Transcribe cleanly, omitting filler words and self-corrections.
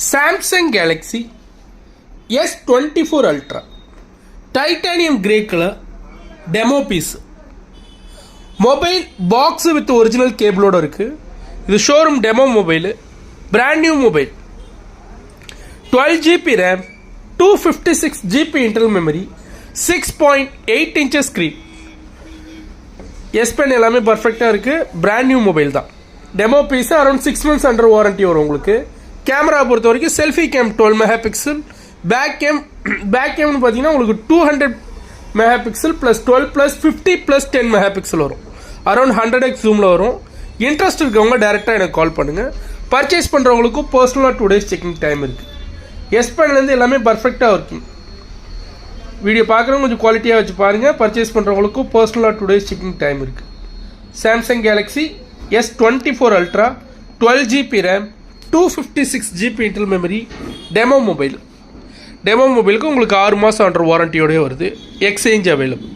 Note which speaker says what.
Speaker 1: Samsung Galaxy S24 Ultra titanium grey colour demo piece. Mobile box with original கேபிளோட இருக்குது. இது showroom demo mobile, brand new mobile. 12 GB RAM, 256 GB internal memory, 6.8 inches screen. S pen எல்லாமே பர்ஃபெக்டாக இருக்குது. Brand new mobile தான். Demo piece around 6 months under warranty வரும் உங்களுக்கு. Camera பொறுத்த வரைக்கும் செல்ஃபி கேம் 12 மெகாபிக்சல், பேக் கேம்னு பார்த்தீங்கன்னா உங்களுக்கு 200 megapixel plus 12 plus 50 plus 10 megapixel வரும். அரௌண்ட் 100x ஜூமில் வரும். இன்ட்ரெஸ்ட் இருக்கவங்க டேரெக்டாக எனக்கு கால் பண்ணுங்கள். பர்ச்சேஸ் பண்ணுறவங்களுக்கும் பர்சனலாக 2 days செக்கிங் டைம் இருக்குது. எஸ் பென்லேருந்து எல்லாமே பர்ஃபெக்டாக இருக்கும். வீடியோ பார்க்குறவங்க கொஞ்சம் குவாலிட்டியாக வச்சு பாருங்கள். பர்ச்சேஸ் பண்ணுறவங்களுக்கும் பர்சனலாக 2 days செக்கிங் டைம் இருக்குது. Samsung Galaxy S24 Ultra 12 GB RAM, 256 GB internal memory, demo mobile. Demo மொபைலுக்கு உங்களுக்கு 6 மாதம் அண்டர் வாரண்டியோடய வருது. Exchange available.